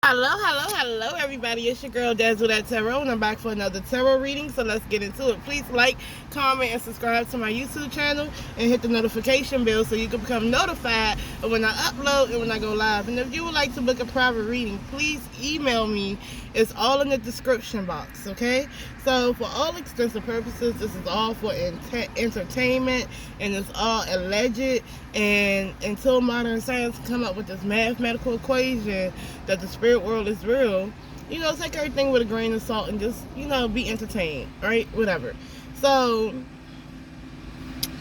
Hello, everybody. It's your girl, Dazzle That Tarot, and I'm back for another tarot reading, so let's get into it. Please like, comment, and subscribe to my YouTube channel, and hit the notification bell so you can become notified of when I upload and when I go live. And if you would like to book a private reading, please email me. It's all in the description box, okay? So, for all extensive purposes, this is all for entertainment, and it's all alleged, and until modern science come up with this mathematical equation that the spirit world is real, take everything with a grain of salt and just, be entertained, right? Whatever. So,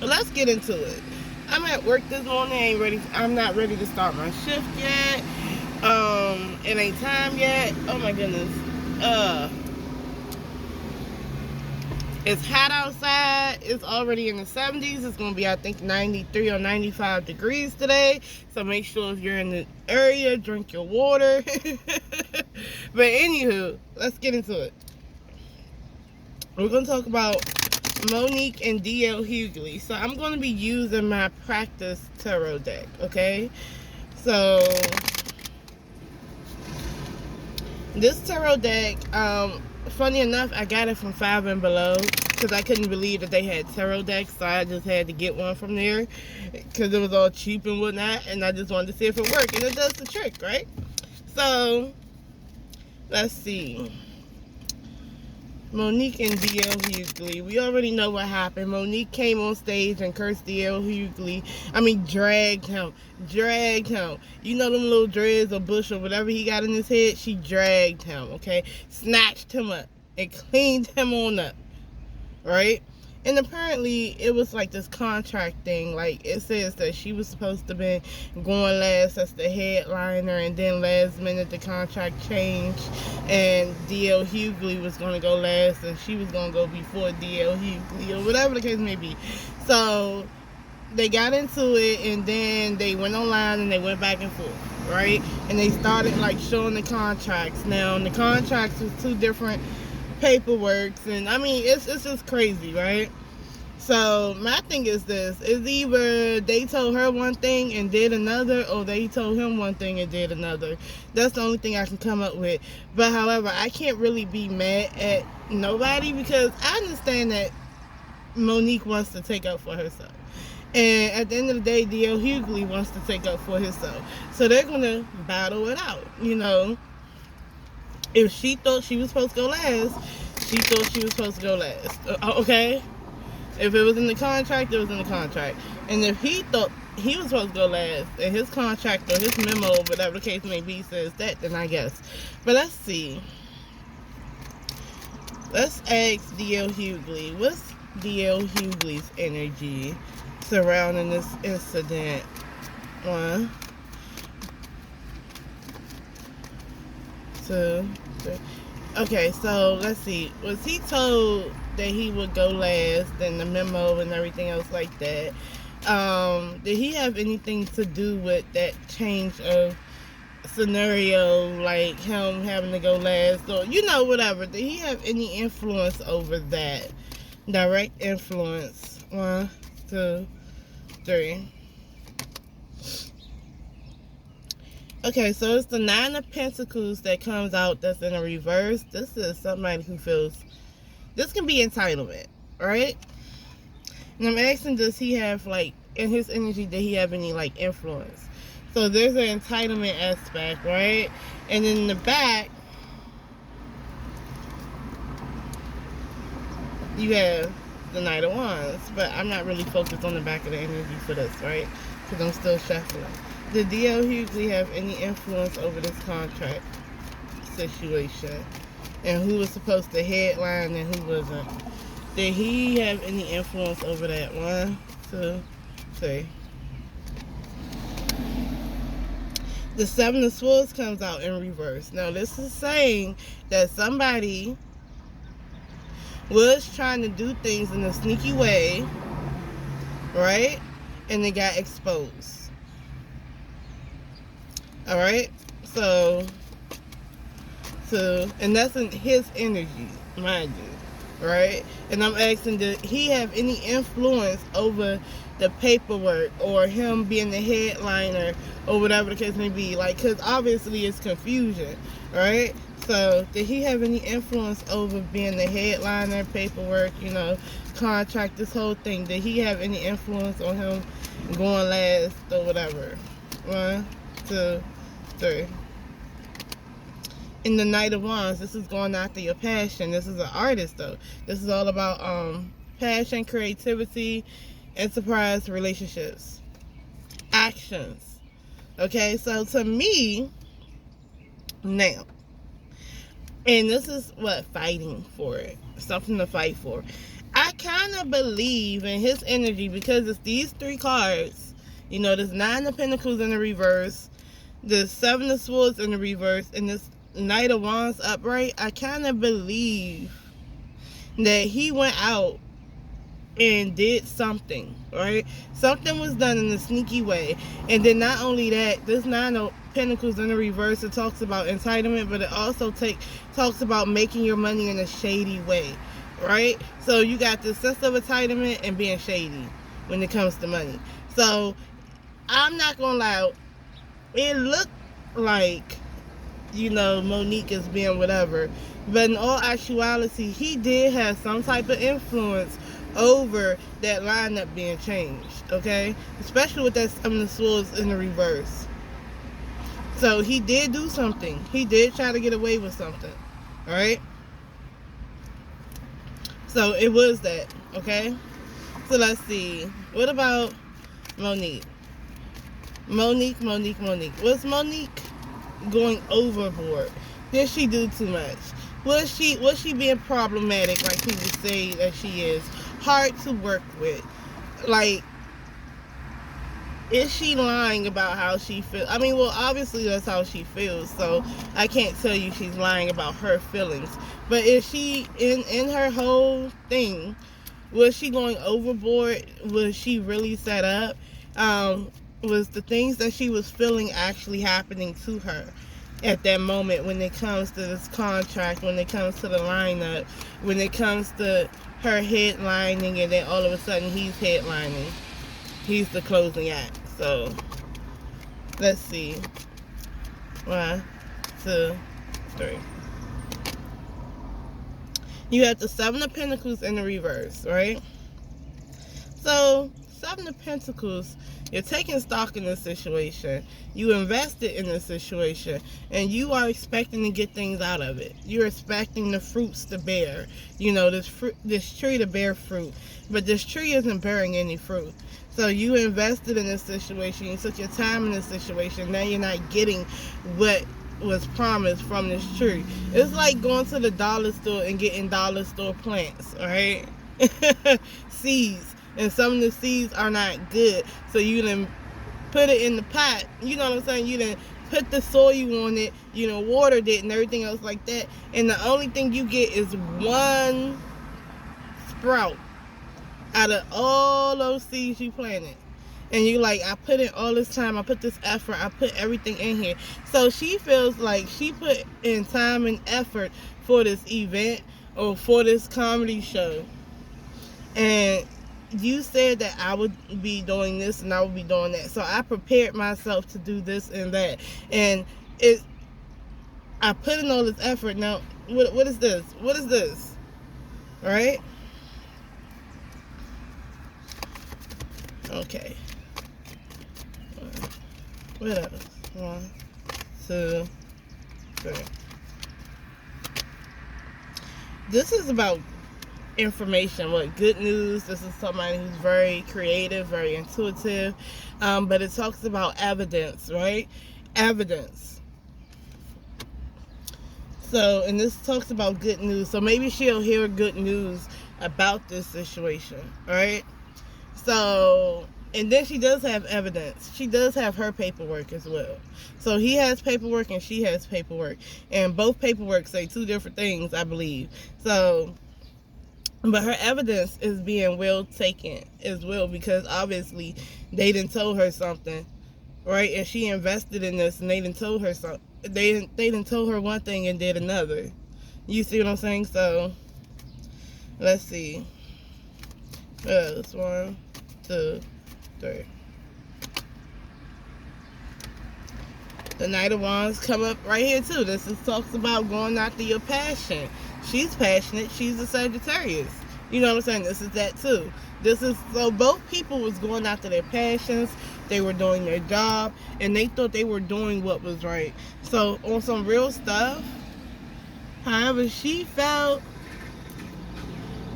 let's get into it. I'm at work this morning. I'm not ready to start my shift yet. It ain't time yet. Oh my goodness. It's hot outside. It's already in the 70s. It's going to be, I think, 93 or 95 degrees today. So make sure if you're in the area, drink your water. But anywho, let's get into it. We're going to talk about Mo'Nique and D.L. Hughley. So I'm going to be using my practice tarot deck, okay? So this tarot deck, funny enough, I got it from Five and Below because I couldn't believe that they had tarot decks, so I just had to get one from there because it was all cheap and whatnot, and I just wanted to see if it worked, and it does the trick, right? So, let's see. Mo'Nique and D.L. Hughley. We already know what happened. Mo'Nique came on stage and cursed D.L. Hughley. Dragged him. You know them little dreads or bush or whatever he got in his head? She dragged him, okay? Snatched him up and cleaned him on up, right? And apparently it was like this contract thing. Like, it says that she was supposed to be going last as the headliner, and then last minute the contract changed and D.L. Hughley was going to go last and she was going to go before D.L. Hughley, or whatever the case may be. So they got into it, and then they went online and they went back and forth, right? And they started like showing the contracts. Now the contracts was two different paperworks, and it's just crazy, right? So my thing is this: is either they told her one thing and did another, or they told him one thing and did another. That's the only thing I can come up with. But however, I can't really be mad at nobody because I understand that Mo'Nique wants to take up for herself, and at the end of the day, D.L. Hughley wants to take up for himself. So they're gonna battle it out, If she thought she was supposed to go last, she thought she was supposed to go last. Okay? If it was in the contract, it was in the contract. And if he thought he was supposed to go last, and his contract or his memo, whatever the case may be, says that, then I guess. But let's see. Let's ask D.L. Hughley. What's D.L. Hughley's energy surrounding this incident? 1, 2, 3. Okay, so let's see. Was he told that he would go last and the memo and everything else like that? Did he have anything to do with that change of scenario, like him having to go last, or whatever? Did he have any influence over that? Direct influence. 1, 2, 3. Okay, so it's the 9 of Pentacles that comes out that's in a reverse. This is somebody who feels, this can be entitlement, right? And I'm asking, does he have, like, in his energy, did he have any, like, influence? So there's an entitlement aspect, right? And in the back, you have the Knight of Wands. But I'm not really focused on the back of the energy for this, right? Because I'm still shuffling. Did D.L. Hughley have any influence over this contract situation? And who was supposed to headline and who wasn't? Did he have any influence over that? 1, 2, 3. The 7 of Swords comes out in reverse. Now, this is saying that somebody was trying to do things in a sneaky way, right? And they got exposed. Alright, so, and that's in his energy, mind you. right? And I'm asking, did he have any influence over the paperwork or him being the headliner or whatever the case may be? Like, because obviously it's confusion, right? So did he have any influence over being the headliner, paperwork, you know, contract, this whole thing? Did he have any influence on him going last or whatever? 1, 2, 3. In the Knight of Wands, this is going after your passion. This is an artist, though. This is all about passion, creativity, enterprise, relationships, actions. Okay, so to me, now, and this is what, fighting for it, something to fight for. I kind of believe in his energy because it's these 3 cards. You know, there's 9 of Pentacles in the reverse, the 7 of Swords in the reverse, and this Knight of Wands upright. I kind of believe that he went out and did something, right? Something was done in a sneaky way. And then not only that, this 9 of Pentacles in the reverse, it talks about entitlement, but it also talks about making your money in a shady way, right? So you got this sense of entitlement and being shady when it comes to money. So I'm not gonna lie, it looked like, you know, Mo'Nique is being whatever, but in all actuality, he did have some type of influence over that lineup being changed, okay? Especially with that 7 of Swords in the reverse. So he did do something. He did try to get away with something, all right? So it was that, okay? So let's see. What about Mo'Nique? Mo'Nique. Was Mo'Nique going overboard? Did she do too much? Was she being problematic, like people say that she is? Hard to work with? Like, is she lying about how she feels? I mean, well, obviously that's how she feels, so I can't tell you she's lying about her feelings. But is she, in her whole thing, was she going overboard? Was she really set up? Was the things that she was feeling actually happening to her at that moment when it comes to this contract, when it comes to the lineup, when it comes to her headlining, and then all of a sudden he's headlining? He's the closing act. So let's see. 1, 2, 3. You have the 7 of Pentacles in the reverse, right? So 7 of Pentacles, you're taking stock in this situation. You invested in this situation, and you are expecting to get things out of it. You're expecting the fruits to bear. You know, this tree to bear fruit, but this tree isn't bearing any fruit. So you invested in this situation. You took your time in this situation. Now you're not getting what was promised from this tree. It's like going to the dollar store and getting dollar store plants, all right? Seeds. And some of the seeds are not good. So you done put it in the pot. You know what I'm saying? You done put the soil on it, you know, watered it and everything else like that. And the only thing you get is one sprout out of all those seeds you planted. And you like, I put in all this time, I put this effort, I put everything in here. So she feels like she put in time and effort for this event or for this comedy show. And you said that I would be doing this and I would be doing that. So I prepared myself to do this and that. And I put in all this effort. Now, what is this? What is this? All right? Okay. What else? 1, 2, 3. This is about information. What good news? This is somebody who's very creative, very intuitive, but it talks about evidence, right? Evidence. So, and this talks about good news. So maybe she'll hear good news about this situation, right? So, and then she does have evidence. She does have her paperwork as well. So he has paperwork and she has paperwork, and both paperwork say 2 different things, I believe. So, but her evidence is being well taken as well, because obviously they done told her something, right? And she invested in this, and they done told her something. They done told her one thing and did another. You see what I'm saying? So Let's see. This 1, 2, 3. The Knight of Wands come up right here too. This talks about going after your passion. She's passionate. She's a Sagittarius. You know what I'm saying? This is that too. This is, so both people was going after their passions. They were doing their job, and they thought they were doing what was right. So on some real stuff, however she felt,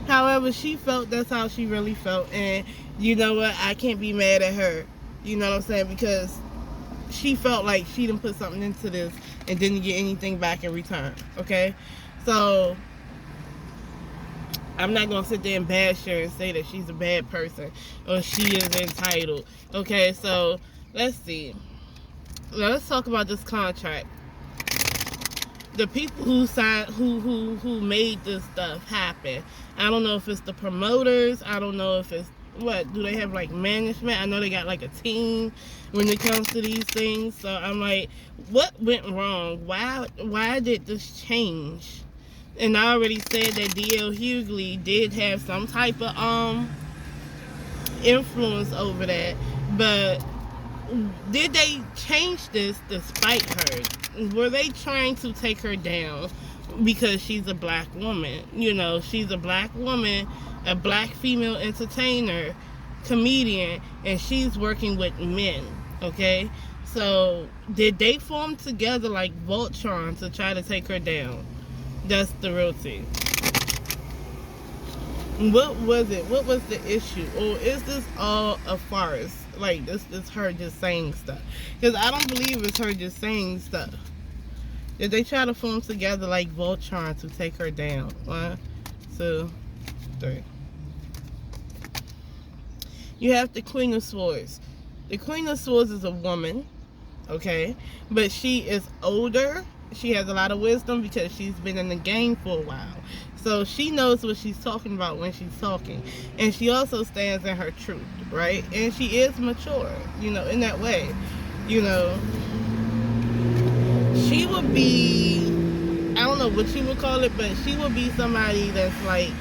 that's how she really felt. And you know what? I can't be mad at her. You know what I'm saying? Because she felt like she didn't put something into this and didn't get anything back in return. Okay? So I'm not going to sit there and bash her and say that she's a bad person or she is entitled. Okay? So let's see. Let's talk about this contract. The people who signed, who made this stuff happen. I don't know if it's the promoters. I don't know if it's what, do they have like management? I know they got like a team when it comes to these things. So I'm like, what went wrong? Why did this change? And I already said that DL Hughley did have some type of influence over that, but did they change this despite her? Were they trying to take her down because she's a black woman? You know, she's a black woman, a black female entertainer, comedian, and she's working with men, okay? So did they form together like Voltron to try to take her down? That's the real thing. What was it? What was the issue? Or is this all a farce? Like, this is her just saying stuff? Because I don't believe it's her just saying stuff. Did they try to form together like Voltron to take her down? 1, 2, 3. You have the Queen of Swords. The Queen of Swords is a woman, okay? But she is older. She has a lot of wisdom because she's been in the game for a while. So she knows what she's talking about when she's talking. And she also stands in her truth, right? And she is mature, you know, in that way. You know, she would be, I don't know what you would call it, but she would be somebody that's like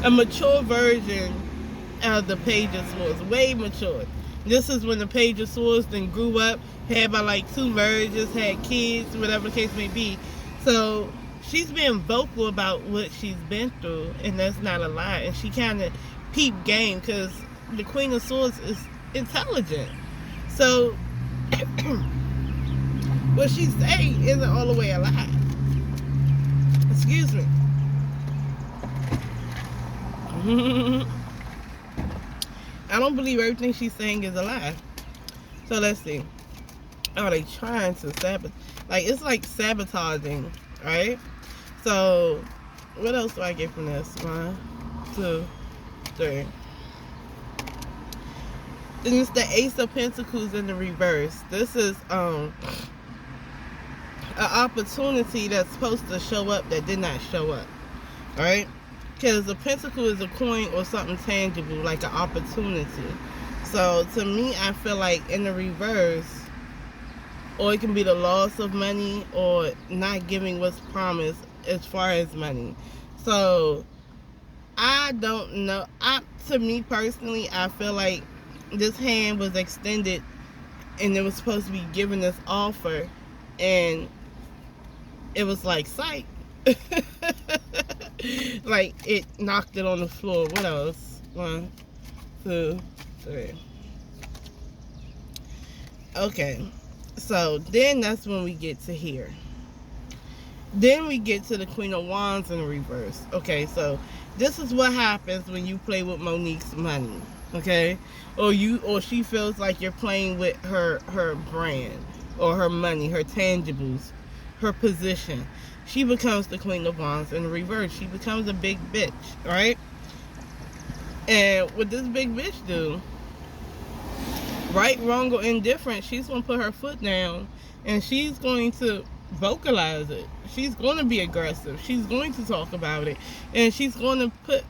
a mature version of the Page of Swords. Way mature. This is when the Page of Swords then grew up, had about like 2 marriages, had kids, whatever the case may be. So she's being vocal about what she's been through, and that's not a lie. And she kind of peeped game because the Queen of Swords is intelligent. So what she's saying isn't all the way a lie. Excuse me. I don't believe everything she's saying is a lie. So let's see. Are they trying to sabotage? Like, it's like sabotaging, right? So what else do I get from this? 1, 2, 3. Then it's the Ace of Pentacles in the reverse. This is an opportunity that's supposed to show up that did not show up. Alright? Because a pentacle is a coin or something tangible, like an opportunity. So to me, I feel like in the reverse, or it can be the loss of money or not giving what's promised as far as money. So I don't know. To me personally, I feel like this hand was extended and it was supposed to be given this offer, and it was like, psych. Like, it knocked it on the floor. What else? 1, 2, 3. Okay, so then that's when we get to here. Then we get to the Queen of Wands in reverse. Okay, so this is what happens when you play with Mo'Nique's money. Okay, or she feels like you're playing with her brand or her money, her tangibles, her position. She becomes the Queen of Wands in reverse. She becomes a big bitch, right? And what this big bitch do, right, wrong, or indifferent, she's going to put her foot down and she's going to vocalize it. She's going to be aggressive. She's going to talk about it, and she's going to put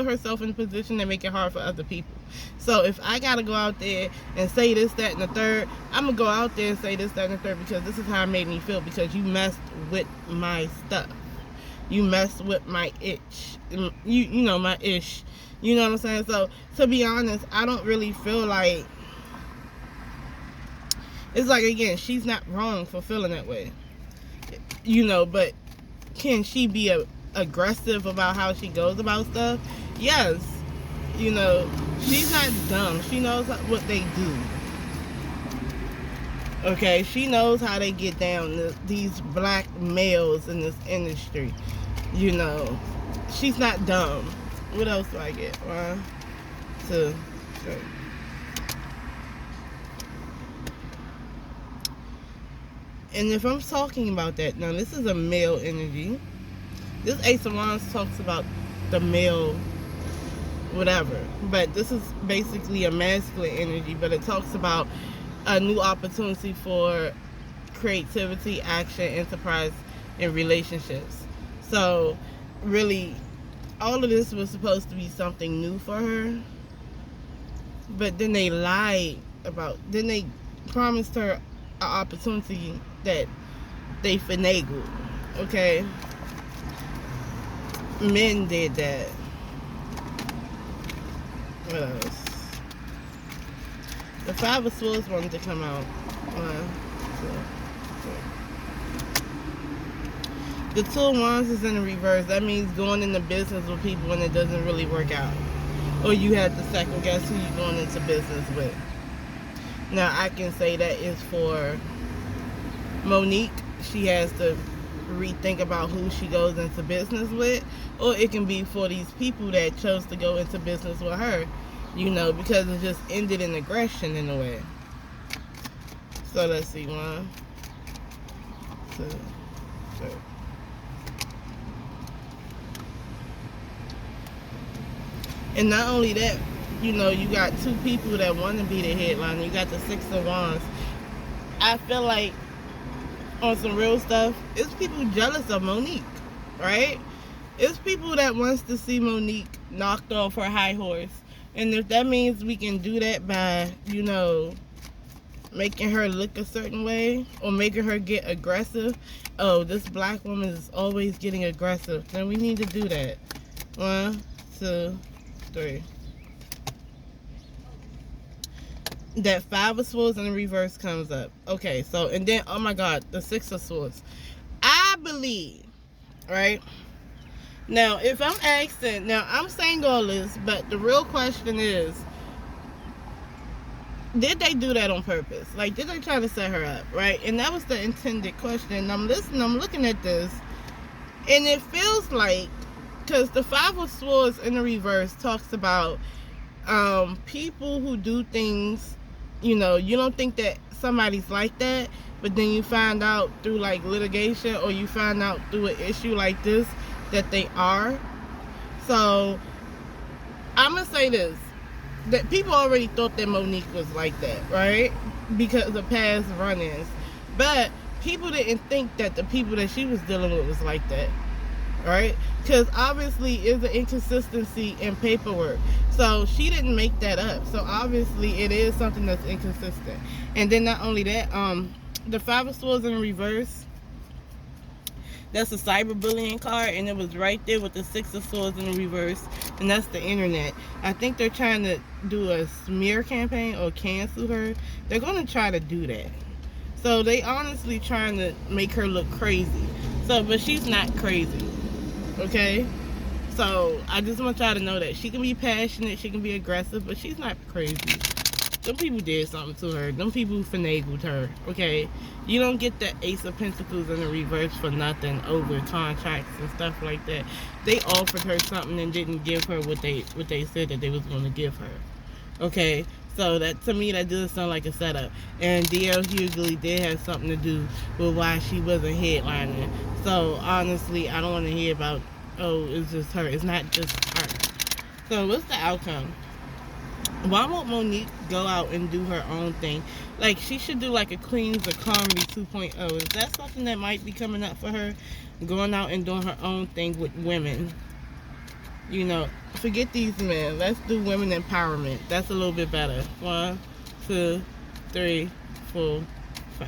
herself in a position to make it hard for other people. So if I gotta go out there and say this, that, and the third, I'm gonna go out there and say this, that, and the third because this is how it made me feel, because you messed with my stuff. You mess with my itch. You know, my ish. You know what I'm saying? So, to be honest, I don't really feel like... It's like, again, she's not wrong for feeling that way. You know, but can she be aggressive about how she goes about stuff? Yes. You know, she's not dumb. She knows what they do. Okay, she knows how they get down, these black males in this industry. You know, she's not dumb. What else do I get? 1, 2, 3. And if I'm talking about that, now this is a male energy. This Ace of Wands talks about the male whatever. But this is basically a masculine energy, but it talks about a new opportunity for creativity, action, enterprise, and relationships. So, really, all of this was supposed to be something new for her. But then they lied then they promised her an opportunity that they finagled. Okay? Men did that. What else? The Five of Swords wanted to come out. 1, 2, 3. The Two of Wands is in the reverse. That means going into business with people when it doesn't really work out. Or you have to second guess who you're going into business with. Now, I can say that is for Mo'Nique. She has to rethink about who she goes into business with. Or it can be for these people that chose to go into business with her. You know, because it just ended in aggression in a way. So, let's see. 1, 2, 3. And not only that, you know, you got two people that want to be the headline. You got the Six of Wands. I feel like on some real stuff, it's people jealous of Mo'Nique, right? It's people that wants to see Mo'Nique knocked off her high horse. And if that means we can do that by, you know, making her look a certain way or making her get aggressive. Oh, this black woman is always getting aggressive. Then we need to do that. 1, 2, 3. That Five of Swords in the reverse comes up. Okay, so, and then, oh my God, the Six of Swords. I believe, right? Now, if I'm asking, now I'm saying all this, but the real question is, did they do that on purpose? Like, did they try to set her up, right? And that was the intended question. And I'm listening, I'm looking at this, and it feels like, because the Five of Swords in the reverse talks about people who do things, you know, you don't think that somebody's like that, but then you find out through like litigation, or you find out through an issue like this that they are. So I'm gonna say this, that people already thought that Mo'Nique was like that, right? Because of past run-ins. But people didn't think that the people that she was dealing with was like that, right? Because obviously it's an inconsistency in paperwork. So she didn't make that up. So obviously it is something that's inconsistent. And then not only that, the Five of Swords in reverse, that's a cyberbullying card, and it was right there with the Six of Swords in the reverse, and that's the internet. I think they're trying to do a smear campaign or cancel her. They're going to try to do that. So they honestly trying to make her look crazy. So, but she's not crazy, okay? So I just want y'all to know that she can be passionate, she can be aggressive, but she's not crazy. Them people did something to her. Them people finagled her, okay? You don't get the Ace of Pentacles in the reverse for nothing over contracts and stuff like that. They offered her something and didn't give her what they said that they was going to give her, okay? So that, to me, that does sound like a setup. And D.L. Hughley did have something to do with why she wasn't headlining. So honestly, I don't want to hear about, oh, it's just her. It's not just her. So what's the outcome? Why won't Mo'Nique go out and do her own thing? Like, she should do like a Queens of Comedy 2.0. Is that something that might be coming up for her? Going out and doing her own thing with women. You know, forget these men. Let's do women empowerment. That's a little bit better. 1, 2, 3, 4, 5.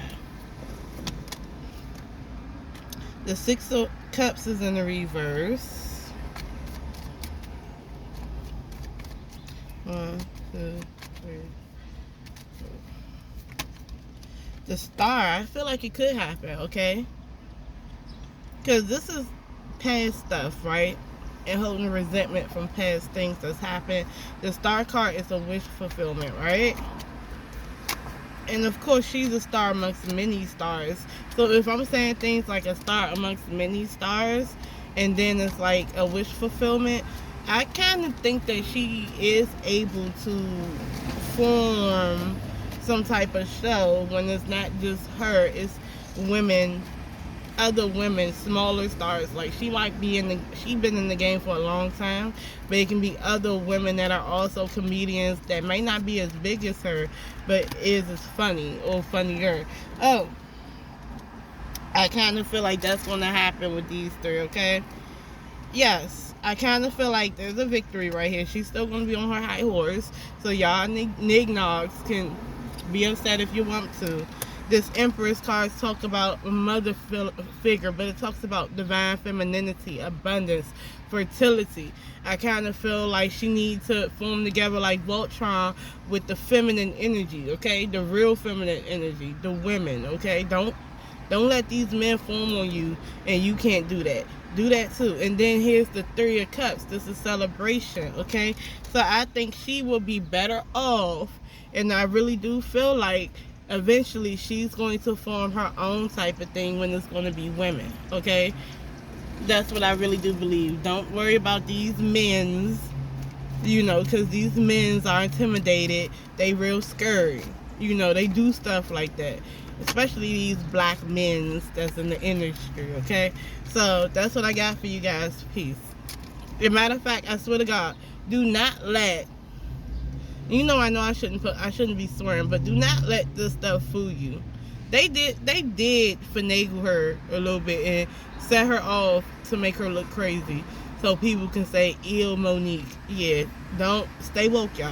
The Six of Cups is in the reverse. 1, 2, 3. The Star, I feel like it could happen, okay? Because this is past stuff, right? And holding resentment from past things that's happened. The Star card is a wish fulfillment, right? And of course, she's a star amongst many stars. So if I'm saying things like a star amongst many stars, and then it's like a wish fulfillment, I kind of think that she is able to form some type of show when it's not just her, it's women, other women, smaller stars. Like she might be she's been in the game for a long time, but it can be other women that are also comedians that may not be as big as her, but is as funny or funnier. Oh, I kind of feel like that's going to happen with these three, okay? Yes, I kind of feel like there's a victory right here. She's still going to be on her high horse, so y'all nignogs can be upset if you want to. This Empress card talks about a mother figure, but it talks about divine femininity, abundance, fertility. I kind of feel like she needs to form together like Voltron with the feminine energy, okay? The real feminine energy, the women, okay? Don't let these men form on you and you can't do that. Do that too. And then here's the Three of Cups. This is celebration, okay? So I think she will be better off, and I really do feel like eventually she's going to form her own type of thing when it's going to be women, okay? That's what I really do believe. Don't worry about these men's, you know, because these men's are intimidated. They real scary. You know, they do stuff like that. Especially these black men's that's in the industry, okay? So that's what I got for you guys. Peace. As a matter of fact, I swear to God, do not let, you know I shouldn't be swearing, but do not let this stuff fool you. They did finagle her a little bit and set her off to make her look crazy so people can say, "Ill Monique." Yeah, don't stay woke, y'all.